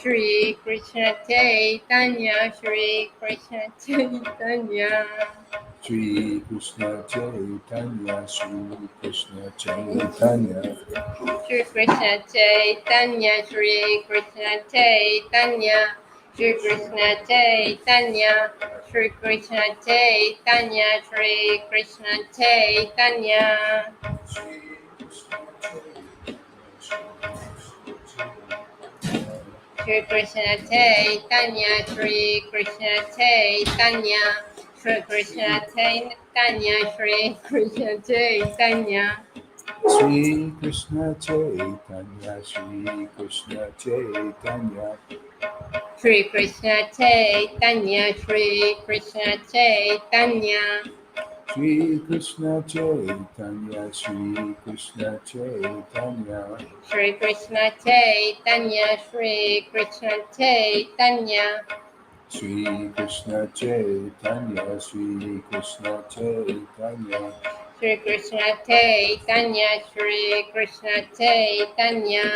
Shri Krishna Chaitanya, Shri Krishna Chaitanya. Shri Krishna Chaitanya, Shri Krishna Chaitanya, Shri Krishna Chaitanya, Shri Krishna Chaitanya, Shri Krishna Chaitanya, Shri Krishna Chaitanya, Shri Krishna Chaitanya. Shri Krishna Chaitanya, Shri Krishna Chaitanya, Shri Krishna Chaitanya, Shri Krishna Chaitanya. Shri Krishna Chaitanya, Shri Krishna Chaitanya, Shri Krishna Chaitanya, Shri Krishna Chaitanya. Shri Krishna Chaitanya, Shri Krishna Chaitanya, Shri Krishna Chaitanya, Shri Krishna Chaitanya. Shri Krishna Chaitanya, Shri Krishna Chaitanya, Shri Krishna Chaitanya, Shri Krishna Chaitanya.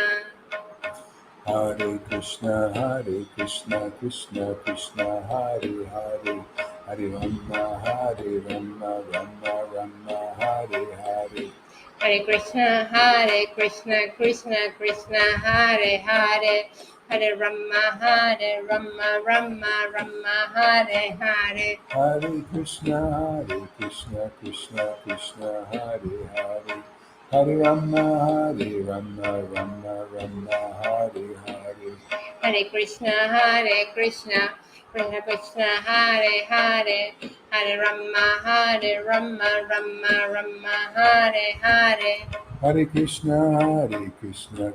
Hare Krishna, Krishna Krishna, Hare Hare, Hare Rama, Rama Rama, Hare Hare. Hare Krishna, Krishna Krishna, Hare Hare, Hare Rama, Rama Rama, Hare Hare. Hare Krishna, Krishna Krishna, Hare Hare, Hare Rama, Rama Rama, Hare Hare. Hare Krishna, Krishna Krishna, Hare Hare, Hare Rama, Rama Rama, Hare Hare. Hare Krishna, Krishna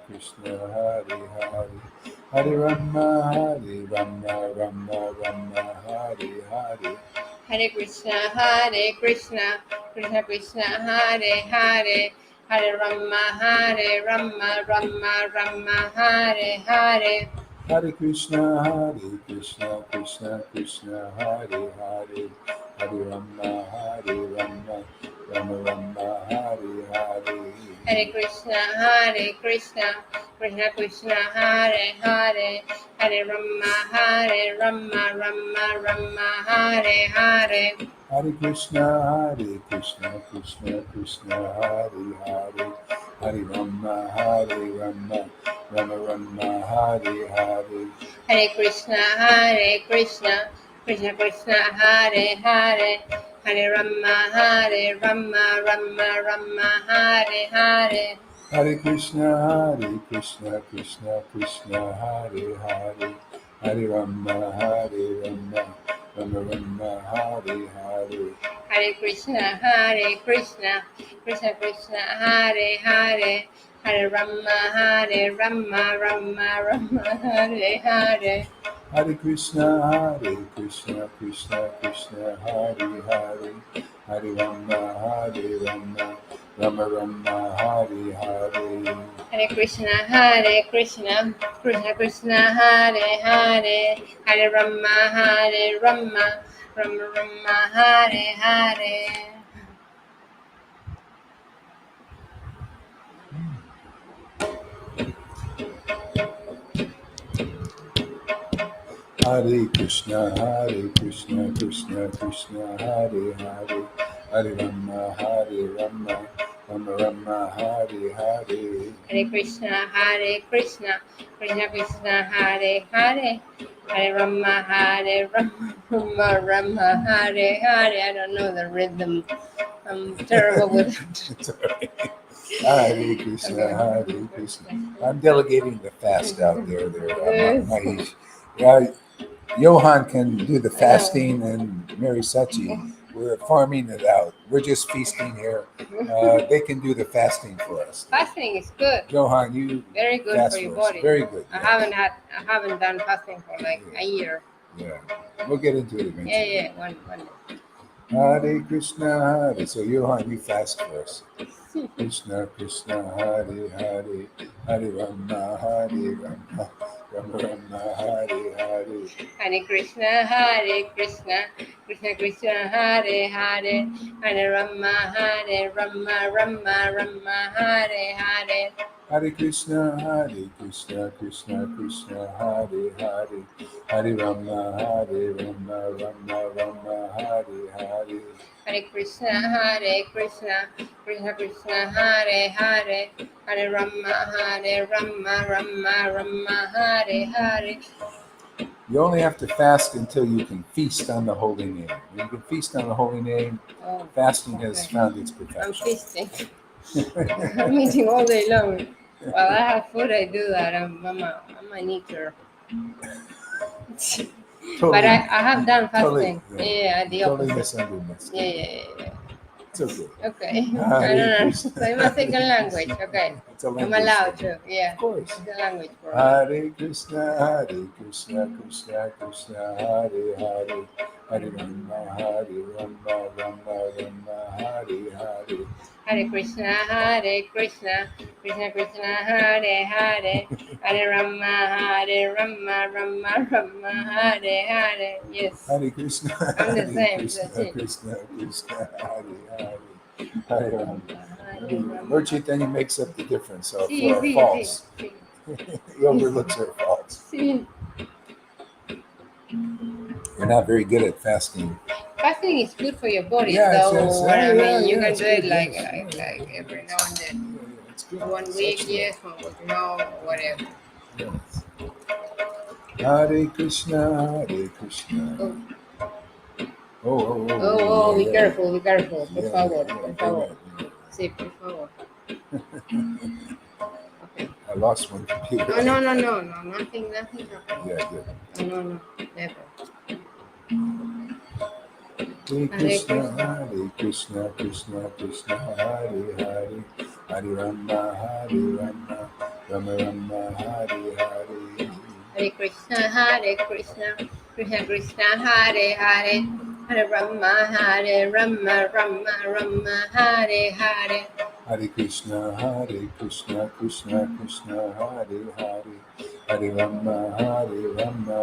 Krishna, Hare Hare, Hare Rama, Rama Rama, Hare Hare. Hare Krishna, Krishna Krishna, Hare Hare, Hare Rama, Rama Rama, Hare Hare. Hare Krishna, Krishna Krishna, Hare Hare, Hare Rama, Rama Rama, Hare Hare. Hare Krishna, Krishna Krishna, Hare Hare, Hare Rama, Rama Rama, Hare Hare. Hare Krishna, Krishna Krishna, Hare Hare, Hare Rama, Rama Rama, Hare Hare. Hare Krishna, Krishna Krishna, Hare Hare, Hare Rama, Rama Rama, Hare Hare. Hare Krishna, Krishna Krishna, Hare Hare, Hare Rama, Rama Rama, Hare Hare. Hare Krishna, Krishna Krishna, Hare Hare, Hare Rama, Rama Rama, Hare Hare. Hare Krishna, Krishna Krishna, Hare Hare, Hare Rama, Rama Rama, Hare Hare. Hare Krishna, Krishna Hare Hare, Hare Rama, Rama Rama, Hare Hare. Hare Krishna, Krishna Krishna, Hare Hare, Hare Rama, Rama Rama, Hare Hare. Hare Krishna, Krishna Krishna, Hare Hare, Hare Rama, Rama Rama, Hare Hare. I don't know the rhythm. I'm terrible with It's all right. Hare Krishna, Hare Krishna. I'm delegating the fast out there. Johan can do the fasting, and Mary Sachi, we're farming it out. We're just feasting here. They can do the fasting for us. Fasting is good. Johan, you Very good fast for your for us. body. Very good. I haven't done fasting for like a year. Yeah, we'll get into it eventually. Yeah, one. Hare Krishna, Hare. So Johan, you fast for us. Krishna, Hare Hare, Hare Rama, Rama Rama, Hare Hare. Hare Krishna, Krishna Krishna Hare Hare Hare Rama Rama Rama Hare Hare Hare Krishna Krishna Krishna Hare Hare Hare Rama Rama Rama Hare Hare Hare Krishna Krishna Krishna Hare Hare Hare Rama Rama Rama Hare Hare. You only have to fast until you can feast on the holy name. When you can feast on the holy name, fasting has found its I'm perfection. feasting. I'm eating all day long. While I have food, I do that. I'm an eater. But I have done fasting. The totally opposite. misunderstood. Yeah. It's okay. Okay. Hare I don't know. Krishna. So it's my second language. Okay. It's a I'm language allowed thing. to. Yeah. Of course. It's a language for me. Hare Krishna Krishna Krishna Hare Hare Hare Rama Rama Rama Hare Hare Hare Krishna Krishna Krishna Hare Hare Hare Rama Rama Rama Hare Hare. Yes. Hare Krishna I'm the same. Krishna That's it. Krishna Krishna Hare Hare Hare Rama. Lord Caitanya makes up the difference for our faults. He overlooks our faults. We're not very good at fasting. Fasting is good for your body, Yeah, though. I mean, you can it's do it good, like yes. every now and then. Yeah, it's good. 1 It's week, excellent. yes, 1 week, no, whatever. Yes. Hare Krishna Hare Krishna. Be careful, be careful. Por favor. Sí, por favor. Okay. I lost one computer. No, nothing happened. Yeah, good. No, never. Hare Krishna Krishna Krishna Hare Hare Hare Rama Rama Rama Hare Hare Hare Krishna Krishna Krishna Hare Hare Hare Rama Rama Rama Hare Hare Hare Krishna Krishna Krishna Hare Hare Hare Rama Rama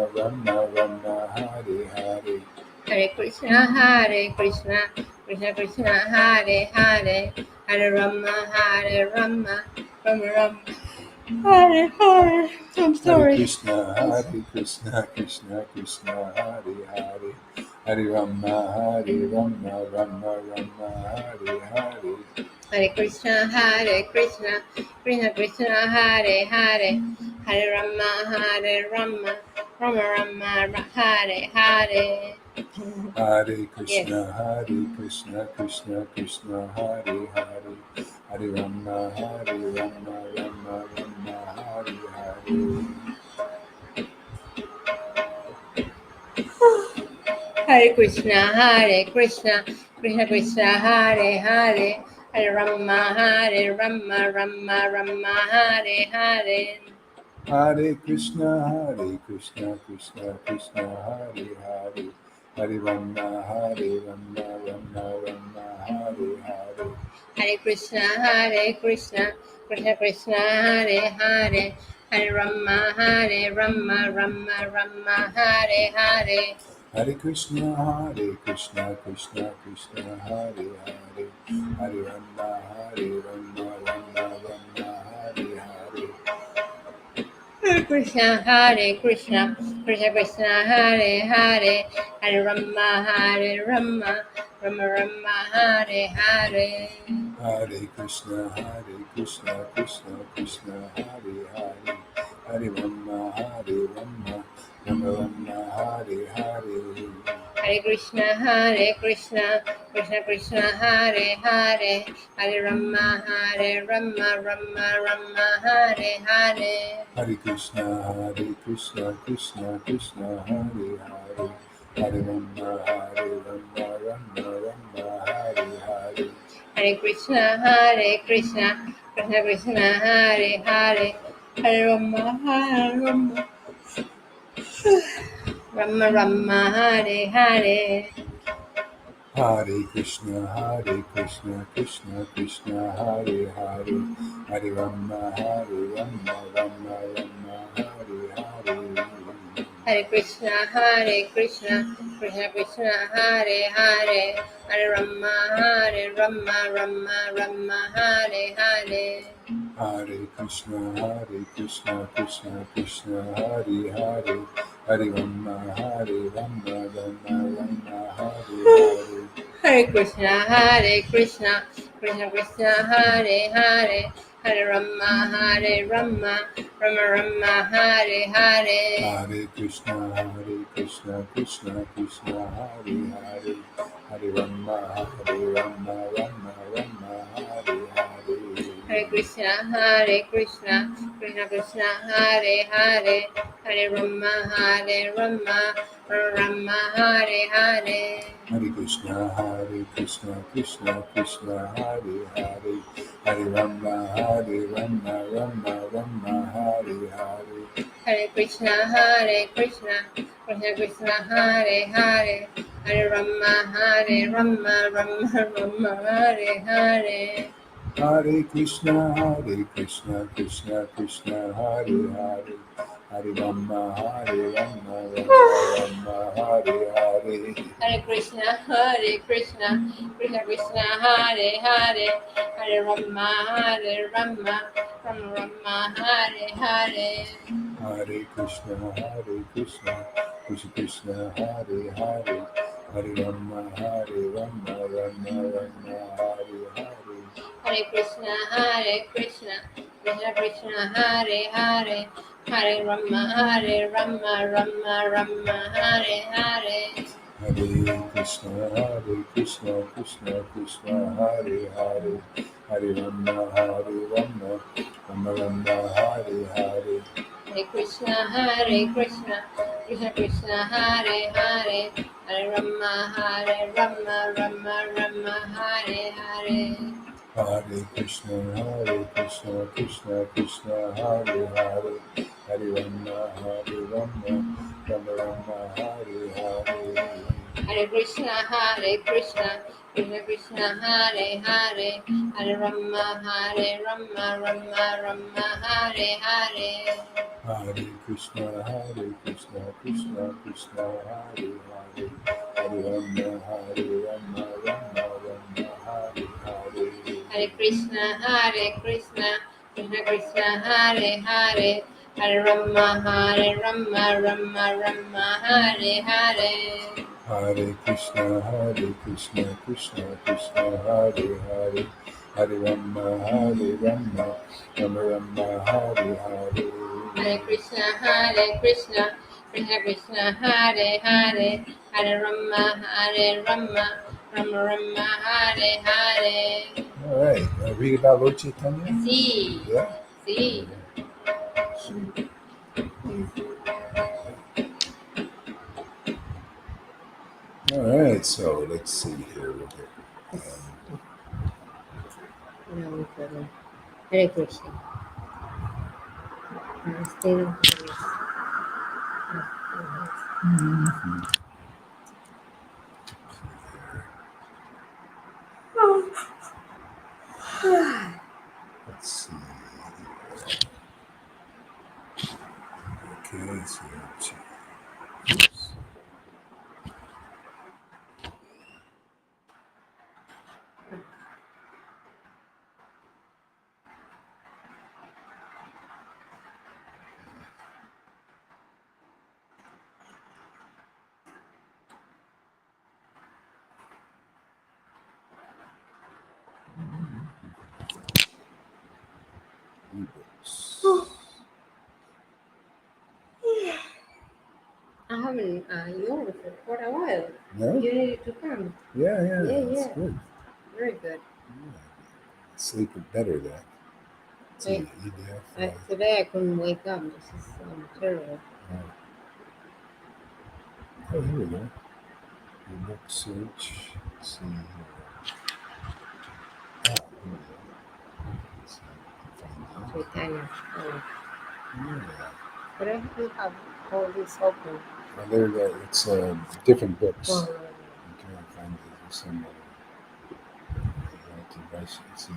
Rama Hare Hare Hare Krishna Krishna Krishna Hare Hare Hare Rama Rama Rama Hare Hare. I'm sorry. Hare Krishna Krishna Hare Hare Hare Rama Rama Rama Hare Hare Hare Krishna Krishna Krishna Hare Hare Hare Rama Rama Rama Hare Hare. Hare Krishna Krishna Krishna Hare Hare Hare Rama Rama Rama Hare Hare Hare Krishna Krishna Krishna Hare Hare Hare Rama Rama Rama Hare Hare. Hare Krishna Krishna Hare Hare Hare Rama Rama Rama Hare Hare Hare Krishna Krishna Krishna Hare Hare Hare Rama Rama Rama Hare Hare. Hare Krishna Krishna Hare Hare Hare Rama Rama Rama Hare Hare Hare Krishna Krishna Krishna Hare Hare Hare Rama Rama Rama Hare Hare. Hare Krishna Krishna Hare Hare Hare Rama Rama Rama Hare Hare Hare Krishna Krishna Krishna Hare Hare Hare Rama Rama Rama Hare Hare. Hare Krishna Krishna Hare Hare Hare Rama Rama Rama Hare Hare Hare Krishna Krishna Krishna Hare Hare Hare Rama Rama Hare Hare. Hare Krishna Krishna Hare Hare Hare Rama Rama Rama Hare Hare Hare Krishna, Krishna Krishna, Hare Hare, Hare Rama, Rama, Hare Hare. Hare Krishna, Krishna Krishna, Hare Hare, Hare Rama, Rama, Rama, Hare Hare. Hare Krishna, Krishna Krishna, Hare Hare, Hare Rama, Rama, Rama, Hare Hare. Hare Krishna, Krishna Krishna, Hare Hare, Hare Rama, Rama, Rama, Hare Hare. Hare Krishna, Krishna Krishna, Hare Hare, Hare Rama, Rama, Hare Hare. Hare Krishna, Krishna Krishna, Hare Hare, Hare Rama, Rama, Rama, Hare Hare. Hare Krishna, Krishna Krishna, Hare Hare, Hare Rama, Rama, Hare Hare. Hare Krishna, Krishna Krishna, Hare Hare, Hare Rama, Rama, Hare Hare. Hare Krishna, Krishna Krishna, Hare Hare, Hare Rama, Rama, Hare Hare. Hare Krishna, Krishna Krishna, Hare Hare, Hare Rama, Rama, Hare Hare. Hare Krishna, Krishna Krishna, Hare Hare, Hare Rama, Rama, Hare Hare. Hare Krishna, Krishna Krishna, Hare Hare, Hare Rama, Rama, Rama, Hare Hare. Hare Krishna, Krishna Krishna, Hare Hare, Hare Rama, Rama, Hare Hare. Hare Krishna, Krishna Krishna, Hare Hare, Hare Rama, Rama, Rama, Hare Hare. Hare Krishna, Krishna Krishna, Hare Hare, Hare Rama, Rama, Hare Hare. Hare Krishna, Krishna Krishna, Hare Hare, Hare Rama, Rama, Hare Hare. Hare Krishna, Krishna Krishna, Hare Hare, Hare Rama, Rama, Hare Hare. Hare Krishna, Krishna Krishna, Hare Hare, Hare Rama, Rama, Rama, Hare Hare. Hare Krishna, Krishna Krishna, Hare Hare, Hare Rama, Rama, Hare Hare. All right, read about Lord Caitanya? Sí, Yeah? sí. All right, so let's see here. No, perdón. Hare Krishna. Still. Let's see. Okay, so oops. I haven't yours for a while. No? You needed to come. Yeah, Yeah. it's good. Very good. Yeah. Sleep better then. Wait. Today I couldn't wake up. This is terrible. Oh, here we go. Your book search. Let's see here. Oh, here we go. Let's see if I can find that. Caitanya. Oh. Yeah. But I have all this open. Well, it's different books. Oh, I'm trying to find some device. Let's see.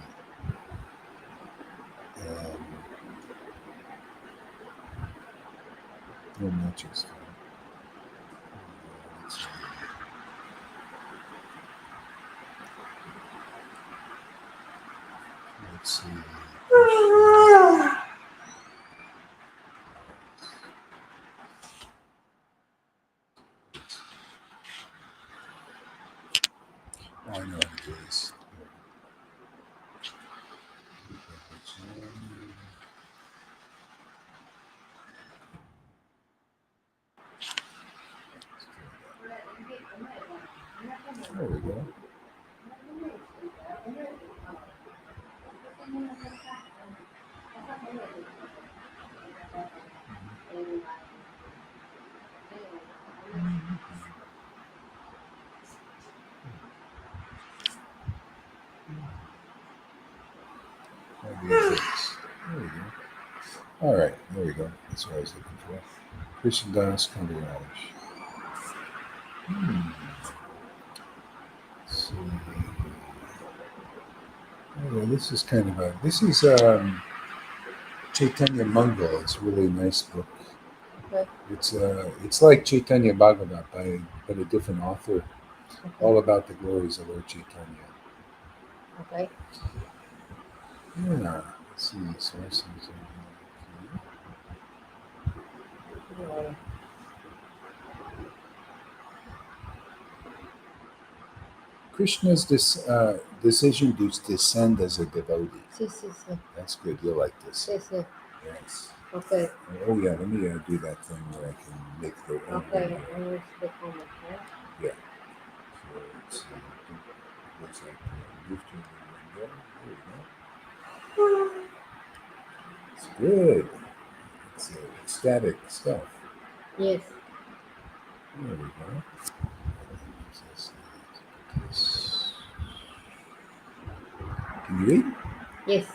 No matches. Let's see. I know it is. There we go. There we go. All right, there we go. That's what I was looking for. Krishna Das Kandaraj. So, oh, this is kind of this is Chaitanya Mangal. It's a really nice book. Okay. It's like Chaitanya Bhagavat but a different author, all about the glories of Lord Chaitanya. Okay. Yeah. Let's see. Sources. Yeah. Krishna's decision to descend as a devotee. Sí, sí, sí. That's good. You'll like this. Sí, sí. Yes. Okay. Oh yeah. Let me do that thing where I can make the. Okay. And where's the comment, right? Yeah. So let's see. Looks like move to the window. There we go. It's good. It's static stuff. Yes. There we go. Can you read? Yes.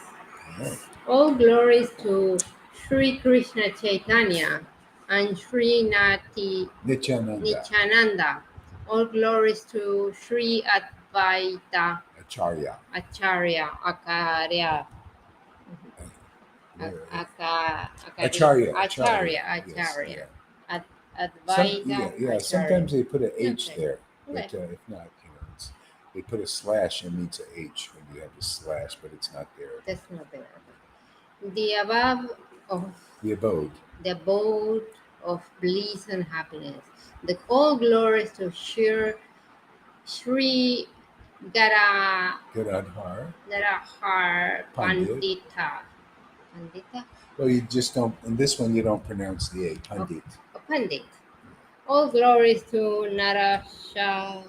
All right. All glories to Sri Krishna Chaitanya and Sri Nityananda. All glories to Sri Advaita Acharya. Acharya. Acharya. Acharya. Yes, yeah. Advaita. Yeah. Acharya. Sometimes they put an H Okay. there, Okay. but if not, they put a slash. It means an H when you have a slash, but it's not there. That's not there. The above of The abode. the abode of bliss and happiness. The all glories to Sri Gadadhar. Pandit. Pandita? Well, you just don't. In this one, you don't pronounce the A. Pandit. Pandit. All glories to Narahari.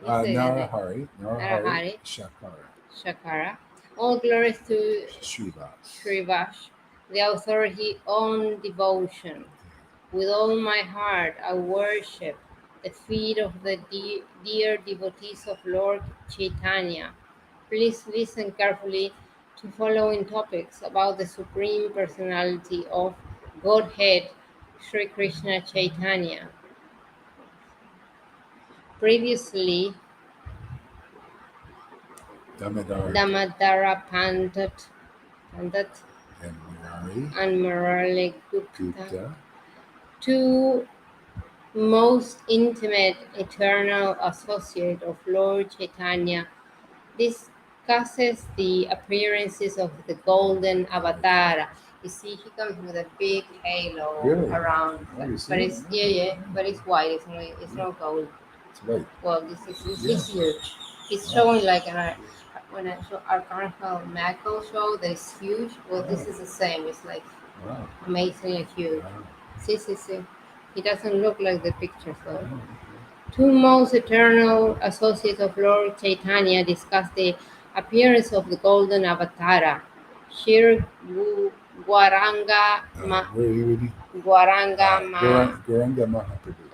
Narahari. Shakara. All glories to Srivas. Srivash, the authority on devotion. With all my heart, I worship the feet of the dear devotees of Lord Caitanya. Please listen carefully to following topics about the Supreme Personality of Godhead, Sri Krishna Chaitanya. Previously, Damodara Pandit and Murali Gupta, two most intimate eternal associate of Lord Caitanya, discusses the appearances of the golden avatar. You see, he comes with a big halo around, but it's but it's white. It's not gold. It's white. Well, this is huge. It's showing like when I show Archangel Michael show that is huge. Well, this is the same. It's like amazingly huge. See. He doesn't look like the picture, though. Two most eternal associates of Lord Caitanya discuss the appearance of the golden avatar, Shir Guaranga Mahaprabhu.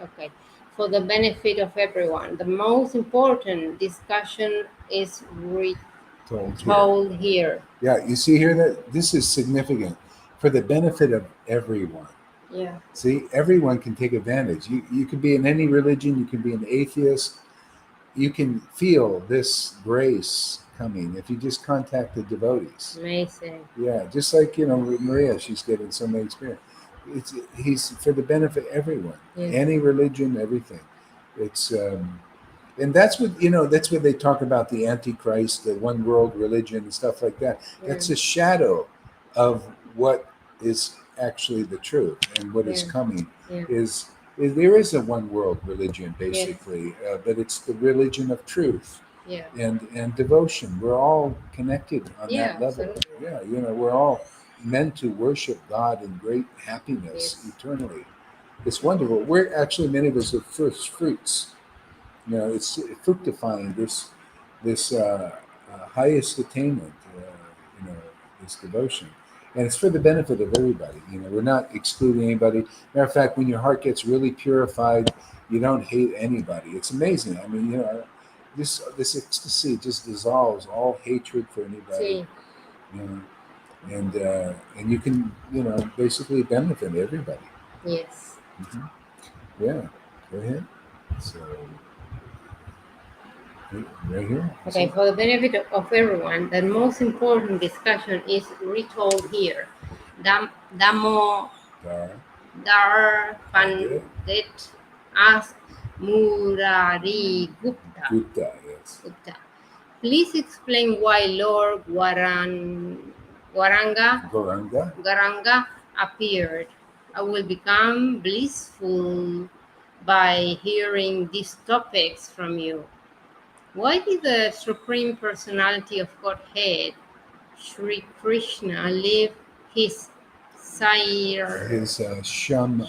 Okay, for the benefit of everyone. The most important discussion is told here. Yeah, you see here that this is significant for the benefit of everyone. Yeah. See, everyone can take advantage. You can be in any religion. You can be an atheist. You can feel this grace coming if you just contact the devotees. Amazing. Yeah, just like Maria, she's getting so many experience. He's for the benefit of everyone. Yes. Any religion, everything. It's And that's what, that's what they talk about, the Antichrist, the one world religion and stuff like that. That's a shadow of what is actually the truth, and what is Yeah. coming Yeah. is there is a one world religion, Yes. basically, but it's the religion of truth Yeah. and devotion. We're all connected on Yeah. that level. Absolutely. Yeah, we're all meant to worship God in great happiness Yes. eternally. It's wonderful. We're actually, many of us are first fruits. It's fructifying this highest attainment. This devotion, and it's for the benefit of everybody. We're not excluding anybody. Matter of fact, when your heart gets really purified, you don't hate anybody. It's amazing. I mean, this ecstasy just dissolves all hatred for anybody. See. You know, and you can basically benefit everybody. Yes. Hmm. Yeah, go ahead. So right here. Okay, for the benefit of everyone, the most important discussion is retold here. Damo Dar. Dar Pandit. Pandit asked Murari Gupta, yes. Gupta, please explain why Lord Goranga. Garanga appeared. I will become blissful by hearing these topics from you. Why did the Supreme Personality of Godhead, Sri Krishna, leave his sire His Shama?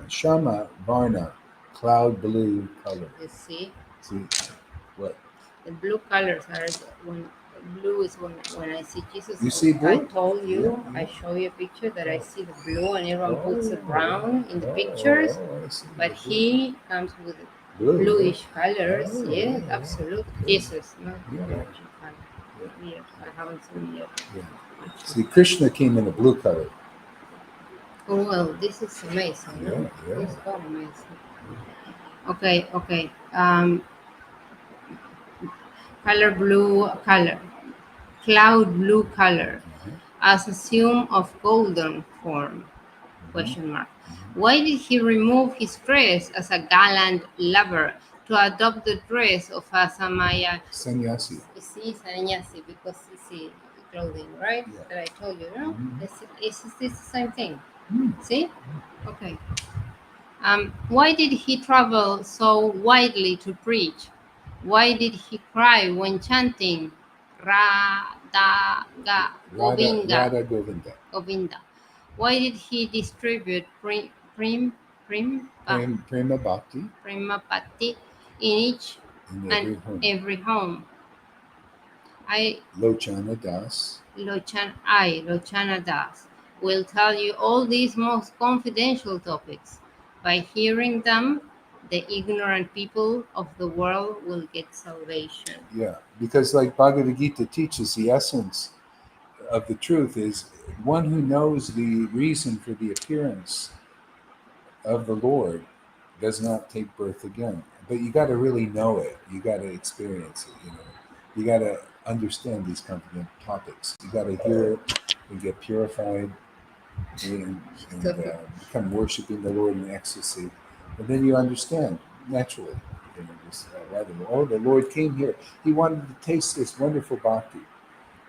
Shama Varna, cloud blue color. You see, See what? the blue colors are when blue is when I see Jesus. You see I blue? told you, Yeah, I yeah. show you a picture that I see the blue, and everyone puts the Oh, brown in the oh, pictures, I see. but The blue. he comes with Blue, bluish yeah. colors. Oh, Yes, yeah, absolutely. yeah. Jesus, not Yeah. Virgin color. Yeah. Yes, I haven't seen yet. Yeah. See, Krishna came in a blue color. Oh, well, this is amazing. Yeah, No? yeah. This is so amazing. Okay, okay. Color blue color, cloud blue color, Uh-huh. as assume of golden form? Mhm. Question mark. Why did he remove his dress as a gallant lover to adopt the dress of a Samaya? Sannyasi. See, sannyasi, because you see clothing, right? Yeah. That I told you, no? Mhm. It's the same thing. Mm. See? Okay. Why did he travel so widely to preach? Why did he cry when chanting Govinda? Radha Govinda. Govinda? Why did he distribute Prema Bhakti prima patti in each in and every home. every home? I Lochana Das. Lochana Das, will tell you all these most confidential topics. By hearing them, the ignorant people of the world will get salvation. Yeah, because like Bhagavad Gita teaches, the essence of the truth is one who knows the reason for the appearance of the Lord does not take birth again. But you got to really know it. You got to experience it. You got to understand these kind of topics. You got to hear it and get purified and become worshiping the Lord in ecstasy, and then you understand naturally. Rather, oh, the Lord came here. He wanted to taste this wonderful bhakti.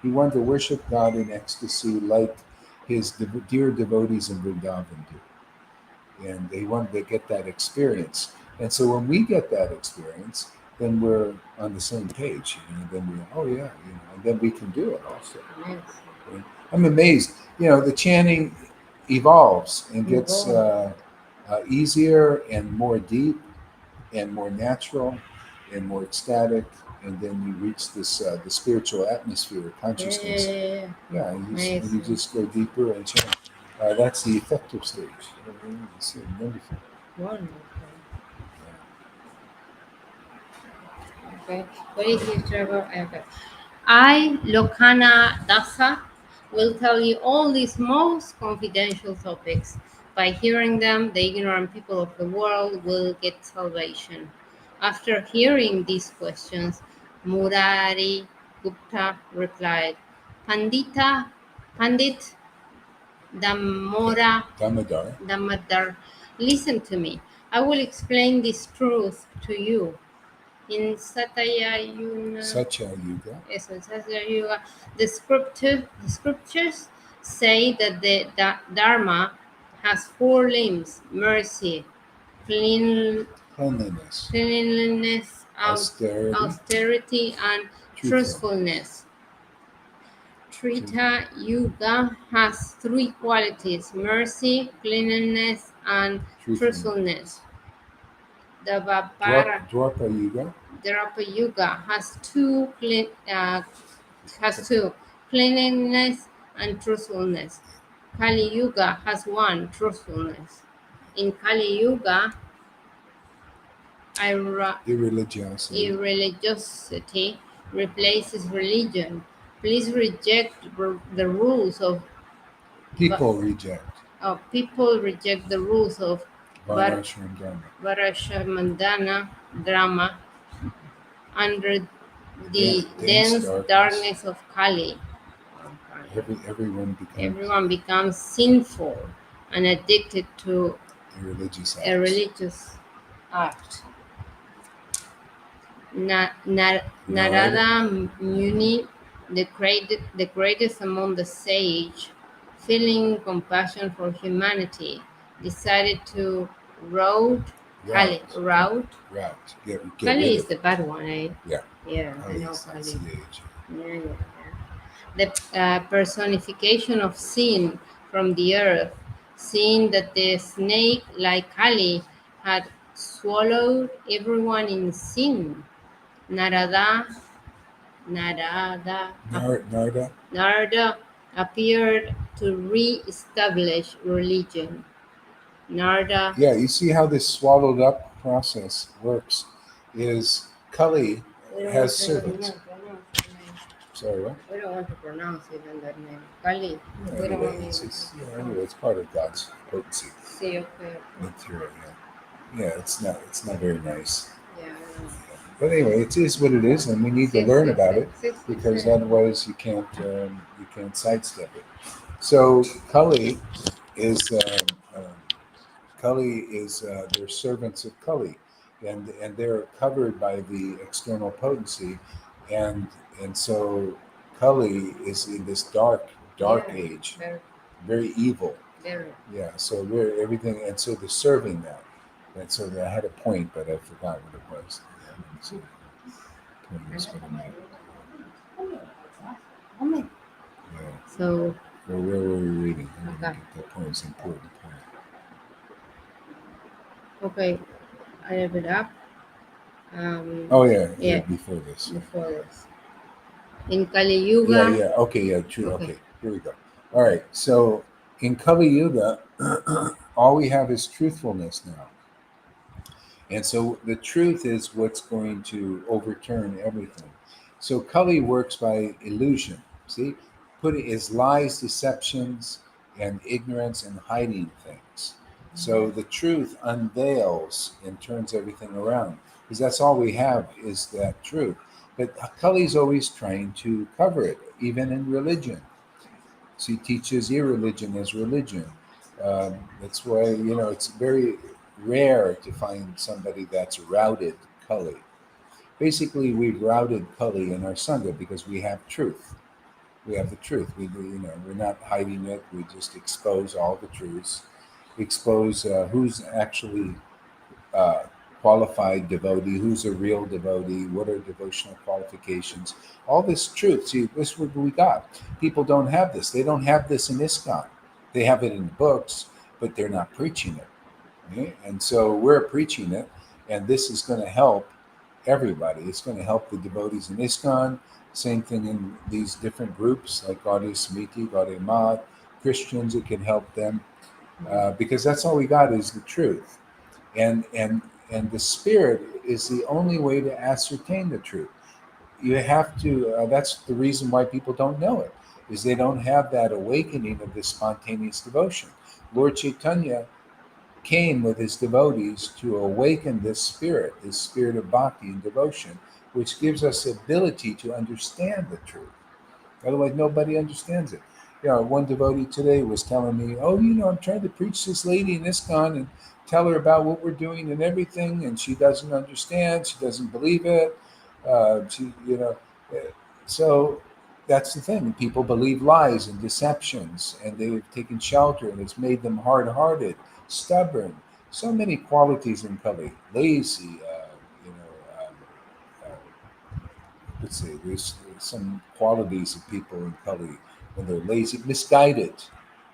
He wanted to worship God in ecstasy like his dear devotees in Vrindavan do. And they wanted to get that experience. And so when we get that experience, then we're on the same page. Then we, oh yeah, and then we can do it also. Yes. And I'm amazed. The chanting evolves and gets easier and more deep and more natural and more ecstatic, and then you reach this the spiritual atmosphere of consciousness. Yeah, and you just go deeper and chant. That's the effective stage. It's wonderful. Wonderful. Okay. What is his travel? Okay. I, Lokana Dasa, will tell you all these most confidential topics. By hearing them, the ignorant people of the world will get salvation. After hearing these questions, Murari Gupta replied, Pandit Damodar, Damodar. Damodar, listen to me. I will explain this truth to you. In Satayayuna, Satya Yuga. yes, in Satayayuga, the scriptures say that the Dharma has four limbs: mercy, clean, Cleanliness, cleanliness, austerity, austerity, and truthful. truthfulness. Trita Yuga has three qualities: mercy, cleanliness, and truthfulness. The Dwapara Yuga. Dharma Yuga has two: cleanliness and truthfulness. Kali Yuga has one: truthfulness. In Kali Yuga, Irreligiosity. irreligiosity replaces religion. Please reject the rules of People reject people reject the rules of Varnashram Dharma. Varashamandana drama under the Dense dense darkness. darkness of Kali. Everyone Everyone becomes sinful and addicted to religious a acts. religious act. Narada Muni, the greatest among the sage, feeling compassion for humanity, decided to rout Kali. Rout. Get Kali rid is of the it. bad one, eh? Yeah. Yeah, I know That's Kali. the age. Yeah. The personification of sin from the earth, seeing that the snake, like Kali, had swallowed everyone in sin. Narada, Narada, Narda. Narada appeared to re-establish religion. Narada, Yeah, you see how this swallowed up process works is Kali has servants. Sorry, what? We don't want to pronounce even that name. Kali. Yeah, We don't anyway, want to anyway, it's part of God's potency. see, okay. Material, yeah, it's not very nice. Yeah, I know. But anyway, it is what it is, and we need to learn about it because otherwise you can't sidestep it. So is um, Kali is they're servants of Kali, and they're covered by the external potency, and so Kali is in this dark age, very evil. Very. Yeah, so we're everything, and so they're serving that. And so I had a point, but I forgot what it was. Yeah, let me see. Point was what I meant. Yeah. So, Well, where were we reading? I okay. get that point. It's an important point. Okay, I have it up. Oh yeah, before this. Before this. In Kali Yuga. Yeah. Okay, yeah, true. Okay, here we go. All right. So in Kali Yuga, all we have is truthfulness now. And so the truth is what's going to overturn everything. So Kali works by illusion. See, putting is lies, deceptions, and ignorance and hiding things. So the truth unveils and turns everything around because that's all we have is that truth. But Kali's always trying to cover it, even in religion. So he teaches irreligion as religion. That's why it's very rare to find somebody that's routed Kali. Basically, we've routed Kali in our Sangha because we have truth. We have the truth. We're not hiding it. We just expose all the truths. Expose who's actually uh, qualified devotee, who's a real devotee, what are devotional qualifications, all this truth. See, this is what we got. People don't have this. They don't have this in ISKCON. They have it in books, but they're not preaching it. Okay? And so we're preaching it, and this is going to help everybody. It's going to help the devotees in ISKCON. Same thing in these different groups like Gaudiya Samiti, Gaudiya Math, Christians. It can help them because that's all we got is the truth, and the spirit is the only way to ascertain the truth. You have to. That's the reason why people don't know it is they don't have that awakening of this spontaneous devotion. Lord Caitanya came with his devotees to awaken this spirit of bhakti and devotion, which gives us the ability to understand the truth. Otherwise, nobody understands it. One devotee today was telling me, "Oh, I'm trying to preach this lady in ISKCON, and tell her about what we're doing and everything, and she doesn't understand. She doesn't believe it. She, so that's the thing. People believe lies and deceptions, and they've taken shelter, and it's made them hard-hearted, stubborn. So many qualities in Kali. Lazy. You know. Uh, let's say there's some qualities of people in Kali when they're lazy, misguided.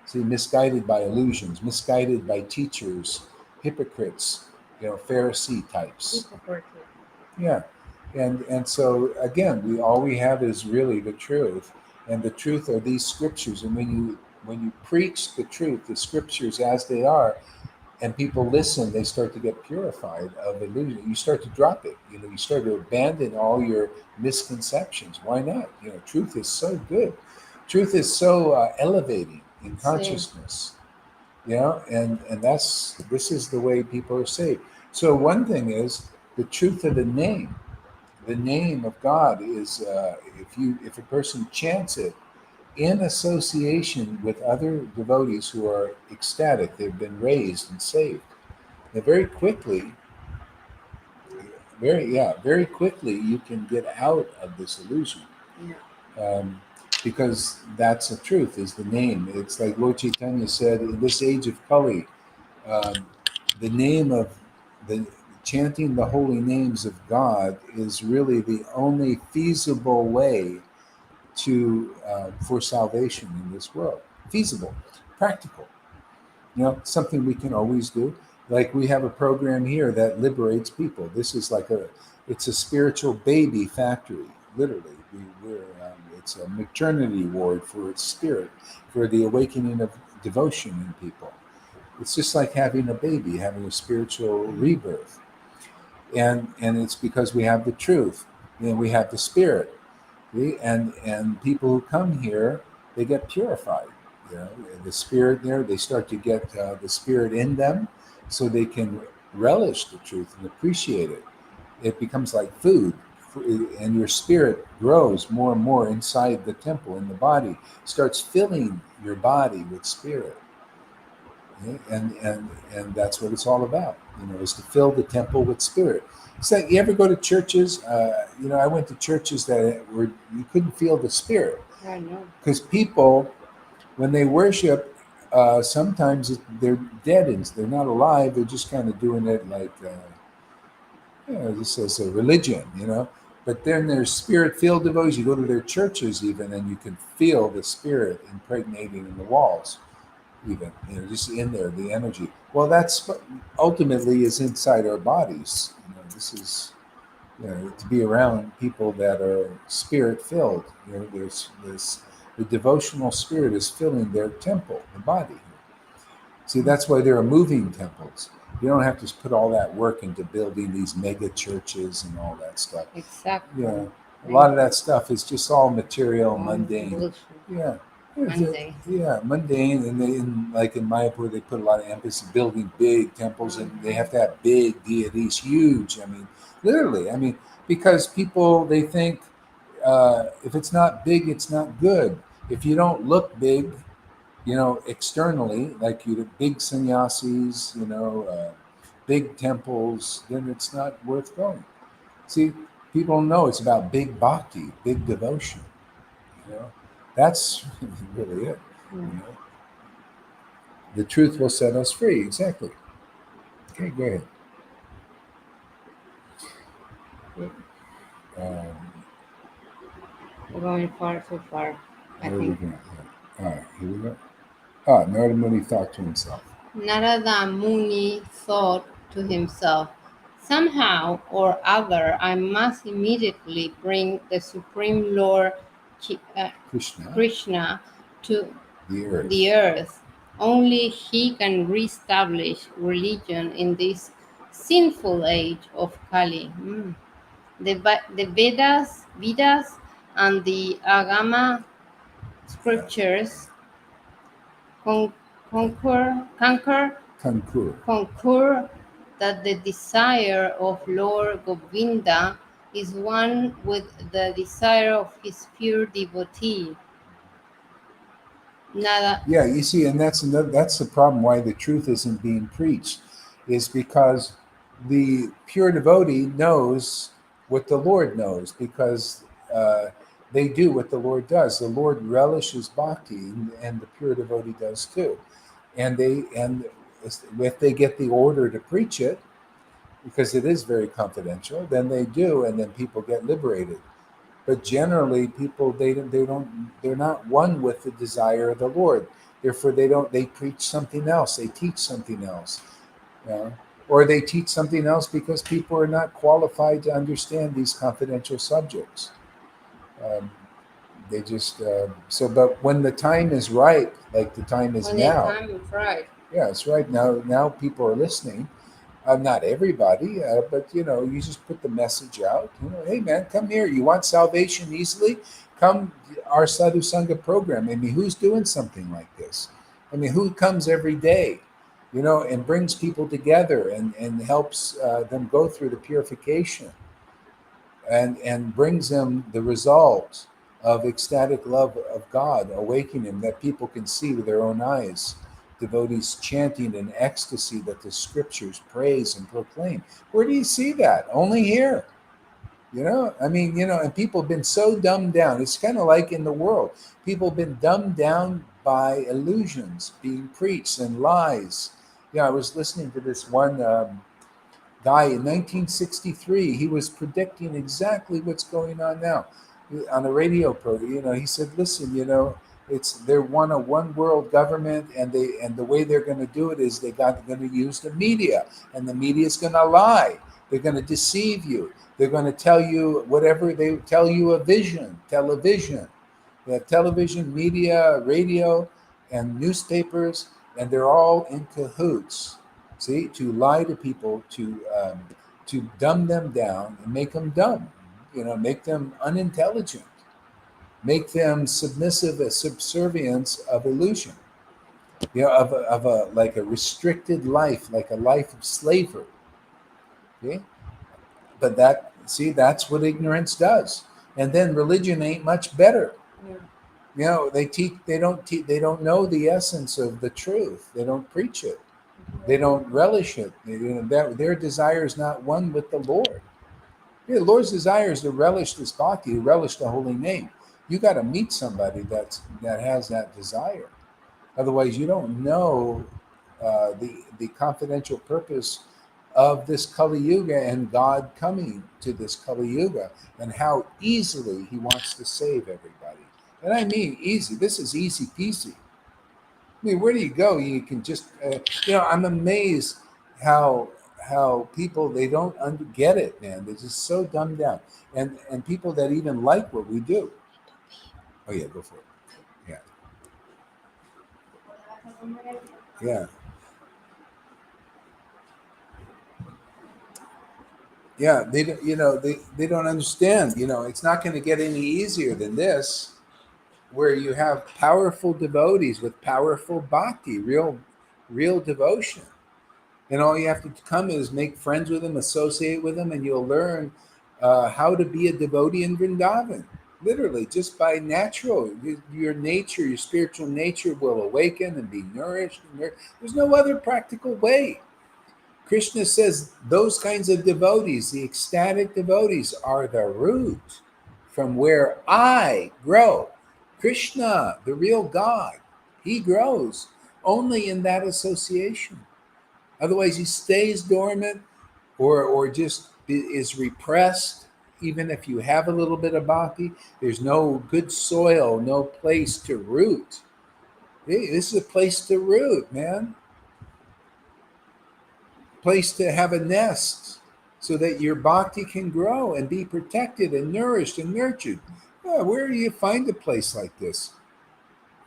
See, misguided by illusions, misguided by teachers, hypocrites, Pharisee types. Hypocrisy. Yeah, and so again, we all we have is really the truth, and the truth are these scriptures. And when you preach the truth, the scriptures as they are, and people listen, they start to get purified of illusion. You start to drop it. You start to abandon all your misconceptions. Why not? Truth is so good. Truth is so elevating in Sí. consciousness. And this is the way people are saved. So one thing is the truth of the name. The name of God is if a person chants it in association with other devotees who are ecstatic, they've been raised and saved. Now, very quickly, you can get out of this illusion, um, because that's the truth. Is the name? It's like Lord Caitanya said, in this age of Kali, um, the name of the chanting the holy names of God is really the only feasible way to for salvation in this world. Feasible, practical. Something we can always do. Like we have a program here that liberates people. This is it's a spiritual baby factory, literally. It's a maternity ward for its spirit, for the awakening of devotion in people. It's just like having a baby, having a spiritual rebirth, and it's because we have the truth, we have the spirit. See? And people who come here, they get purified. The spirit there, they start to get the spirit in them, so they can relish the truth and appreciate it. It becomes like food, and your spirit grows more and more inside the temple in the body, starts filling your body with spirit. Okay? And that's what it's all about. Is to fill the temple with spirit. So you ever go to churches? I went to churches that were you couldn't feel the spirit. I know. Because people, when they worship, sometimes they're dead and they're not alive. They're just kind of doing it like, just as a religion. But then there's spirit-filled devotees. You go to their churches even, and you can feel the spirit impregnating in the walls. Even just in there, the energy. Well, that's what ultimately is inside our bodies. This is to be around people that are spirit filled. There's this the devotional spirit is filling their temple, the body. See, that's why there are moving temples. You don't have to put all that work into building these mega churches and all that stuff. Exactly. A lot of that stuff is just all material, mundane. Bullshit. Yeah. Mundane. Yeah, mundane, and like in Mayapur, they put a lot of emphasis building big temples, and they have to have big deities, huge. I mean, literally. I mean, because people they think if it's not big, it's not good. If you don't look big, externally, like you big sannyasis, big temples, then it's not worth going. See, people know it's about big bhakti, big devotion. That's really it. The truth will set us free. Exactly. Okay, go ahead. We're going far too far, I Where are we think. going? All right, here we go. Narada Muni thought to himself. Narada Muni thought to himself, somehow or other I must immediately bring the Supreme Lord Krishna to The earth. earth. Only he can reestablish religion in this sinful age of Kali. The Vedas and the Agama scriptures con- Kankur. concur that the desire of Lord Govinda is one with the desire of his pure devotee. Nada. Yeah, you see, and that's the problem why the truth isn't being preached. is because the pure devotee knows what the Lord knows, because they do what the Lord does. The Lord relishes bhakti, and the pure devotee does too. And if they get the order to preach it, because it is very confidential, then they do, and then people get liberated. But generally, people they're not one with the desire of the Lord. Therefore, they preach something else. They teach something else, you know? Or they teach something else because people are not qualified to understand these confidential subjects. Um, they just so. But when the time is right, like the time is When the now, time is right. yeah, it's right now. Now people are listening. Not everybody, but you just put the message out. Hey man, come here. You want salvation easily? Come our Sadhu Sangha program. I mean, who's doing something like this? I mean, who comes every day, and brings people together and helps them go through the purification and brings them the result of ecstatic love of God, awakening that people can see with their own eyes. Devotees chanting in ecstasy that the scriptures praise and proclaim. Where do you see that? Only here. I mean, and people have been so dumbed down. It's kind of like in the world. People have been dumbed down by illusions being preached and lies. I was listening to this one guy in 1963. He was predicting exactly what's going on now on a radio program. He said, "Listen, they want a one world government, and the way they're going to do it is going to use the media, and the media is going to lie. They're going to deceive you. They're going to tell you whatever they tell you television. They have television, media, radio, and newspapers, and they're all in cahoots. See, to lie to people, to dumb them down and make them dumb, make them unintelligent, make them submissive, a subservience of illusion, of a like a restricted life, like a life of slavery. Okay, but that's what ignorance does. And then religion ain't much better. Yeah. They don't know the essence of the truth. They don't preach it. They don't relish it. Their desire is not one with the Lord. Yeah, the Lord's desire is to relish this bhakti, to relish the holy name. You got to meet somebody that has that desire. Otherwise, you don't know the confidential purpose of this Kali Yuga and God coming to this Kali Yuga and how easily He wants to save everybody. And I mean easy. This is easy peasy. I mean, where do you go? You can just, I'm amazed how people they don't get it, man. They're just so dumbed down, and people that even like what we do. Oh yeah, go for it. Yeah, yeah, yeah. They don't, they don't understand. It's not going to get any easier than this, where you have powerful devotees with powerful bhakti, real devotion. And all you have to come is make friends with them, associate with them, and you'll learn how to be a devotee in Vrindavan. Literally, just by natural, your nature, your spiritual nature will awaken and be nourished. There's no other practical way. Krishna says those kinds of devotees, the ecstatic devotees, are the root from where I grow. Krishna, the real God, he grows only in that association. Otherwise, he stays dormant or just is repressed. Even if you have a little bit of bhakti, there's no good soil, no place to root. Hey, this is a place to root, man. Place to have a nest so that your bhakti can grow and be protected and nourished and nurtured. Yeah, where do you find a place like this?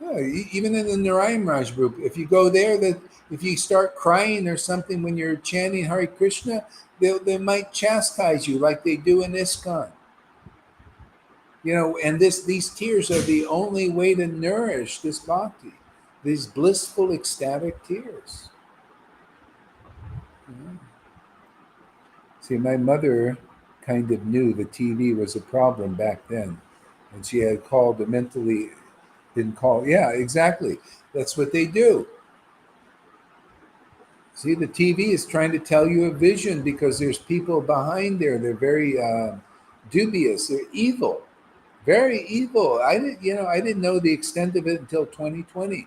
Yeah, even in the Narayan Raj group, if you go there, that if you start crying or something when you're chanting Hare Krishna, they might chastise you like they do in ISKCON. And these tears are the only way to nourish this bhakti, these blissful, ecstatic tears. Yeah. See, my mother kind of knew the TV was a problem back then, and she had called the mentally didn't call. Yeah, exactly. That's what they do. See, the TV is trying to tell you a vision because there's people behind there. They're very dubious. They're evil, very evil. I didn't know the extent of it until 2020.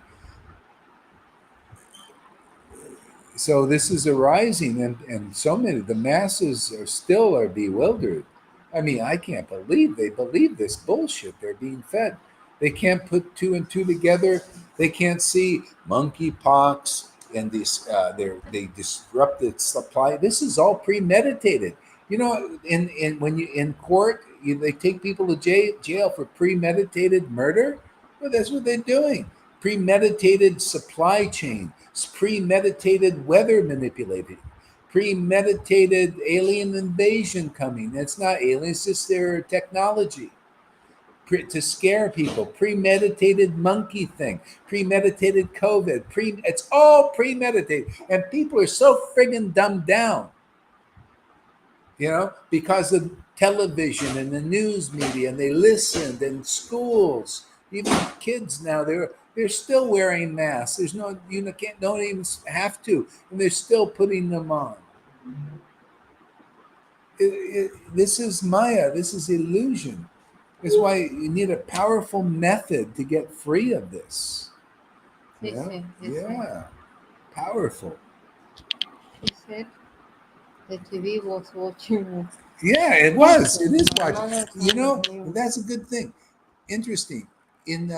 So this is arising, and so many the masses are bewildered. I mean, I can't believe they believe this bullshit they're being fed. They can't put two and two together. They can't see monkeypox and these they disrupted supply. This is all premeditated. You know, in when you in court, they take people to jail for premeditated murder. Well, that's what they're doing. Premeditated supply chain, premeditated weather manipulating, premeditated alien invasion coming. It's not alien, it's just their technology to scare people. Premeditated monkey thing, premeditated COVID. It's all premeditated, and people are so friggin' dumbed down, because of television and the news media, and they listened, and schools, even kids now, they're still wearing masks. There's no, can't, don't even have to, and they're still putting them on. This is Maya. This is illusion. That's why you need a powerful method to get free of this. Yeah, powerful. She said the TV was watching. Yeah, it was. It is watching. That's a good thing. Interesting. In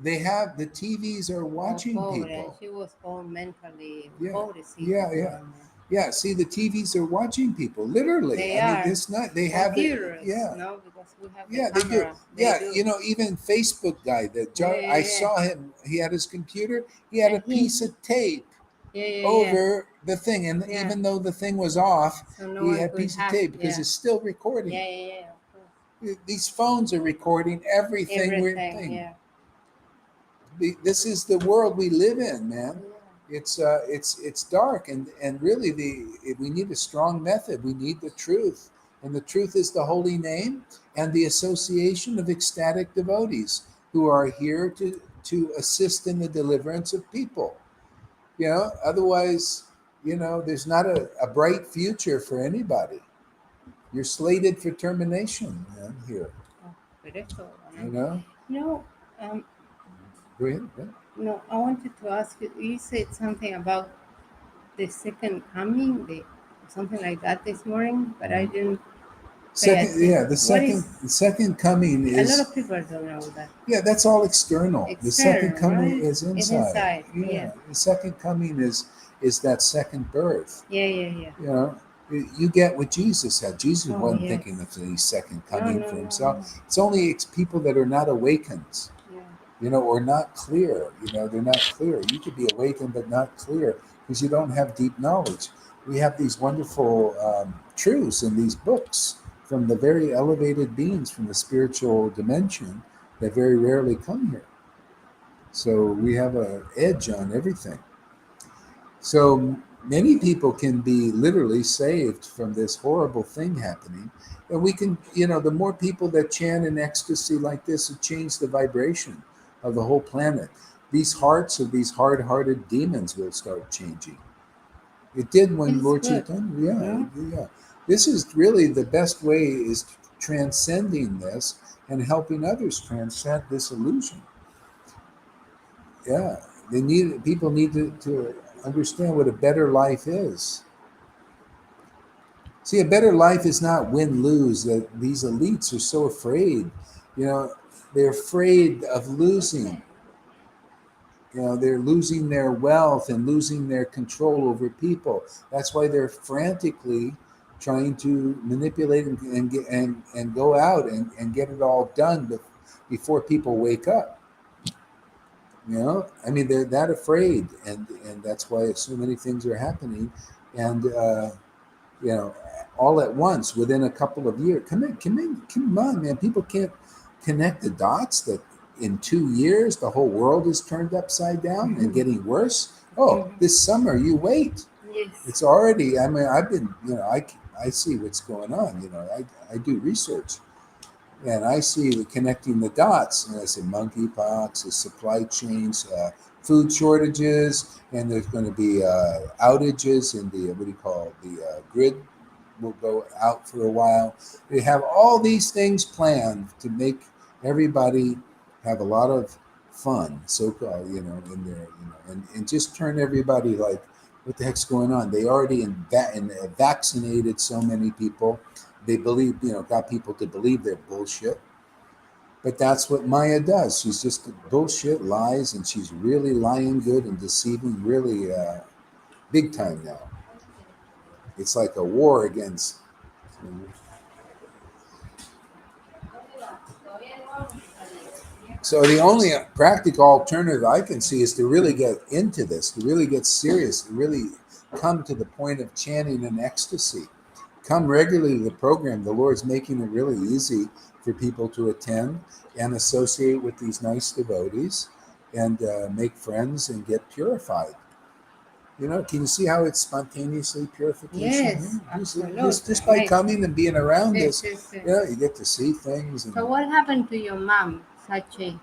they have the TVs are watching people. She was all mentally Yeah. See, the TVs are watching people. Literally, it's not. They have it. Yeah. No, because we have They do. Even Facebook guy I saw him. He had his computer. He had a piece of tape over the thing, and even though the thing was off, he had a piece of tape because it's still recording. These phones are recording everything we're thinking. Yeah. This is the world we live in, man. It's dark, and really we need a strong method. We need the truth, and the truth is the holy name and the association of ecstatic devotees who are here to assist in the deliverance of people. Otherwise, there's not a bright future for anybody. You're slated for termination, man, here. No, Go ahead. No, I wanted to ask you. You said something about the second coming, something like that this morning, but I didn't. The second coming is. A lot of people don't know that. Yeah, that's all external. The second coming is inside. It's inside. Yeah. The second coming is that second birth. Yeah. You get what Jesus had. Jesus wasn't thinking of the second coming for himself. No. It's only people that are not awakened. Or not clear. They're not clear. You could be awakened but not clear because you don't have deep knowledge. We have these wonderful truths in these books from the very elevated beings from the spiritual dimension that very rarely come here. So we have an edge on everything. So many people can be literally saved from this horrible thing happening. And we can, the more people that chant in ecstasy like this, it changes the vibration of the whole planet. These hearts of these hard-hearted demons will start changing. It did when Lord Caitanya. Yeah. This is really the best way is transcending this and helping others transcend this illusion. Yeah, people need to understand what a better life is. See, a better life is not win-lose. That these elites are so afraid. They're afraid of losing. They're losing their wealth and losing their control over people. That's why they're frantically trying to manipulate and go out and get it all done before people wake up. They're that afraid, and that's why so many things are happening, and all at once within a couple of years. Come on, man! People can't connect the dots that in 2 years the whole world is turned upside down and getting worse. This summer you wait. Yes. It's already. I've been. I see what's going on. I do research. And I see connecting the dots, and I say monkeypox, the supply chains, food shortages, and there's going to be outages in the what do you call it? The grid will go out for a while. They have all these things planned to make everybody have a lot of fun, so called, in there, and just turn everybody like, what the heck's going on? They already vaccinated so many people. They believe, got people to believe they're bullshit. But that's what Maya does. She's just bullshit, lies, and she's really lying good and deceiving really big time now. It's like a war against. So the only practical alternative I can see is to really get into this, to really get serious, to really come to the point of chanting in ecstasy. Come regularly to the program. The Lord's making it really easy for people to attend and associate with these nice devotees and make friends and get purified. Can you see how it's spontaneously purification? Yes, absolutely. Just by coming and being around Yes, this, yes, yes. you get to see things. And, So what happened to your mom, Sachi?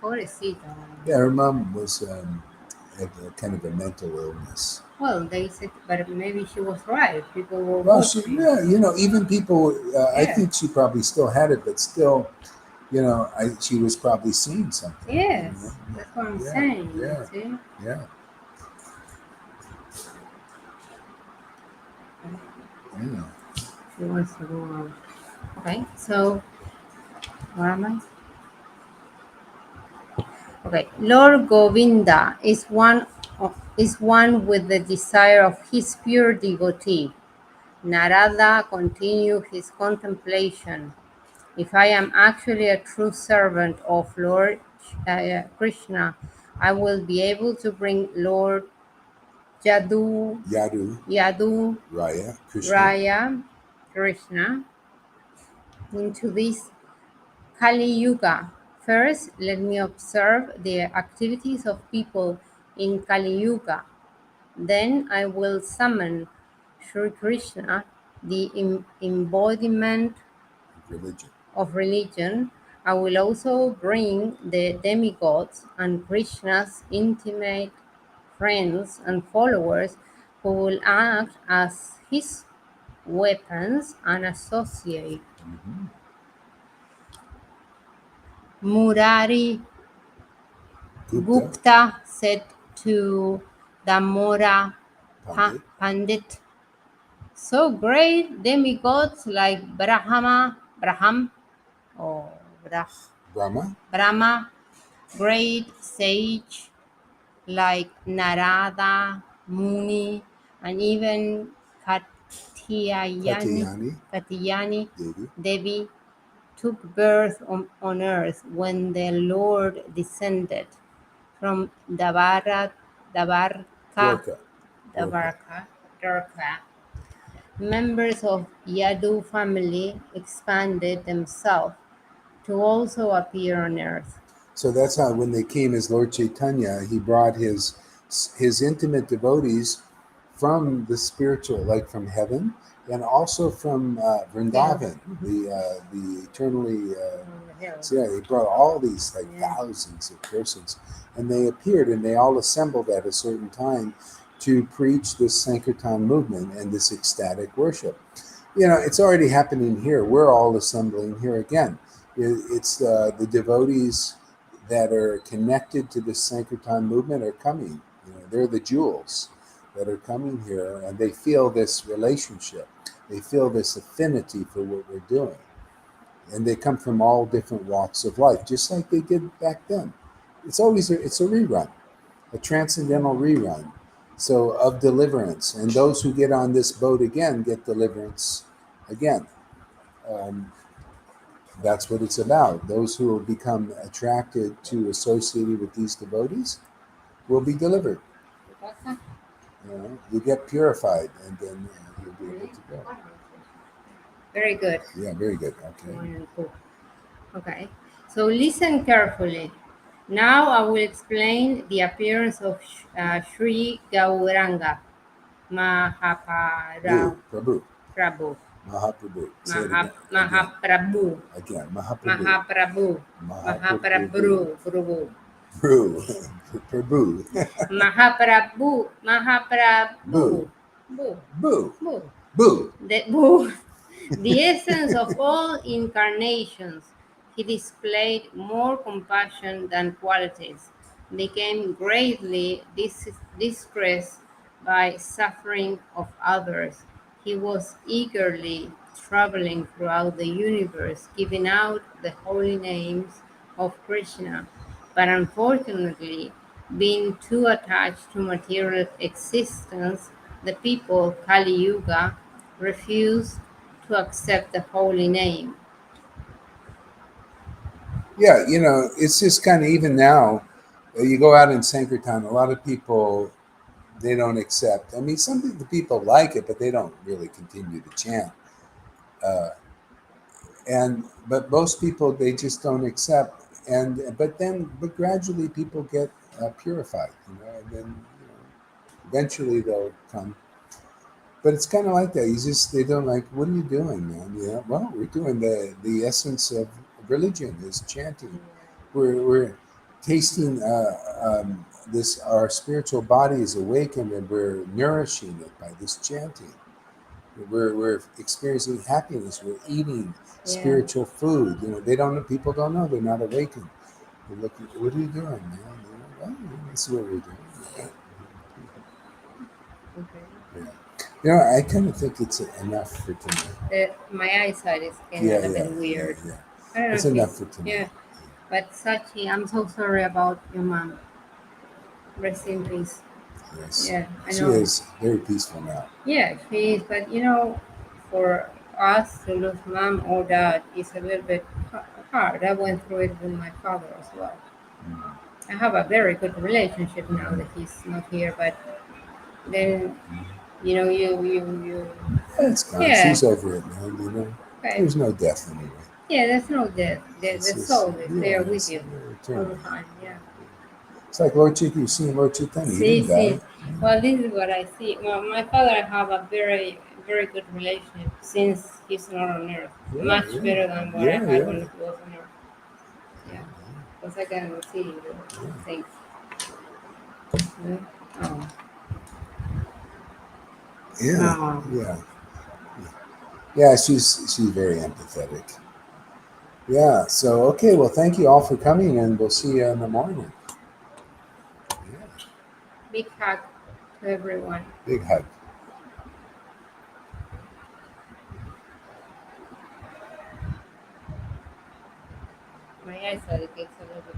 Pobrecita. yeah, her mom was had a kind of a mental illness. Well, they said, but maybe she was right. People were Well, watching. even people. I Yeah. think she probably still had it, but still, she was probably seeing something. Yes, that's what I'm saying. Yeah, See? yeah, yeah. She wants to go out. Okay, so where am I? Okay, Lord Govinda is one with the desire of his pure devotee. Narada continued his contemplation. If I am actually a true servant of Lord Krishna, I will be able to bring Lord Yadu, Yadu Raya, Krishna. Raya Krishna into this Kali Yuga. First, let me observe the activities of people in Kali Yuga. Then I will summon Sri Krishna, the embodiment Religion. of religion. I will also bring the demigods and Krishna's intimate friends and followers who will act as his weapons and associates. Mm-hmm. Murari Gupta said to Damora Pandit, so great demigods like or Brahma, great sage like Narada, Muni, and even Katyayani Devi took birth on earth when the Lord descended from Dwarka. Dwarka. Members of Yadu family expanded themselves to also appear on earth. So that's how, when they came as Lord Caitanya, he brought his intimate devotees from the spiritual, like from heaven, and also from Vrindavan, the eternally. So yeah, they brought all these thousands of persons, and they appeared, and they all assembled at a certain time to preach this Sankirtan movement and this ecstatic worship. It's already happening here. We're all assembling here again. It's the devotees that are connected to the Sankirtan movement are coming. They're the jewels that are coming here, and they feel this relationship. They feel this affinity for what we're doing. And they come from all different walks of life, just like they did back then. It's a rerun, a transcendental rerun. So of deliverance. And those who get on this boat again get deliverance again. That's what it's about. Those who will become attracted to associating with these devotees will be delivered. You get purified, and then you'll be able to go. Very good. Yeah, very good. Okay. Okay. So listen carefully. Now I will explain the appearance of Sri Gauranga Prabhu. Mahaprabhu. Mahaprabhu. Say it Mahaprabhu. again. Mahaprabhu. Mahaprabhu. Brew. Prabhu. Mahaprabhu, Boo. Mahaprabhu, Boo, Boo. Boo. Boo. The Boo, the essence of all incarnations, he displayed more compassion than qualities, became greatly distressed by suffering of others. He was eagerly traveling throughout the universe, giving out the holy names of Krishna, but unfortunately, being too attached to material existence, the people Kali Yuga refused to accept the holy name. Yeah, it's just kind of even now. You go out in Sankirtan, a lot of people they don't accept. I mean, some of the people like it, but they don't really continue to chant. Uh, but most people they just don't accept. But gradually people get purified, and then eventually they'll come. But it's kind of like that. They don't like. What are you doing, man? Well, we're doing the essence of religion is chanting. We're tasting this. Our spiritual body is awakened, and we're nourishing it by this chanting. We're experiencing happiness. We're eating Yeah. spiritual food. They don't know. People don't know. They're not awakened. They're looking. What are you doing, man? Well, this is what we're doing. Okay. Yeah. I kind of think it's enough for tonight. My eyesight is getting a Yeah, little yeah, bit yeah, weird. yeah. I don't know It's if enough it's, for tonight. yeah. But Sachi, I'm so sorry about your mom. Rest in peace. Yes. Yeah, I She know. is very peaceful now. Yeah, she is. But for us to lose mom or dad is a little bit hard. I went through it with my father as well. Mm. I have a very good relationship now that he's not here, but then you It's gone. yeah. She's over it, man. Okay. There's no death anyway. Yeah, there's no death. It's The just, soul is yeah, there with it's you all the eternity. time. Yeah. It's like Lord Chaitanya. You've seen Lord Chaitanya. He See, didn't die. see. Well, this is what I see. Well, my father and I have a very, very good relationship since he's not on earth. Yeah, Much yeah, better than what I yeah, had when yeah, he was on earth. Yeah, because I can see the yeah. things. Yeah. Oh. Yeah, Oh. yeah, yeah. She's very empathetic. Yeah. So okay. Well, thank you all for coming, and we'll see you in the morning. Yeah. Big hug to everyone. Big hug. My eyesight gets a little bit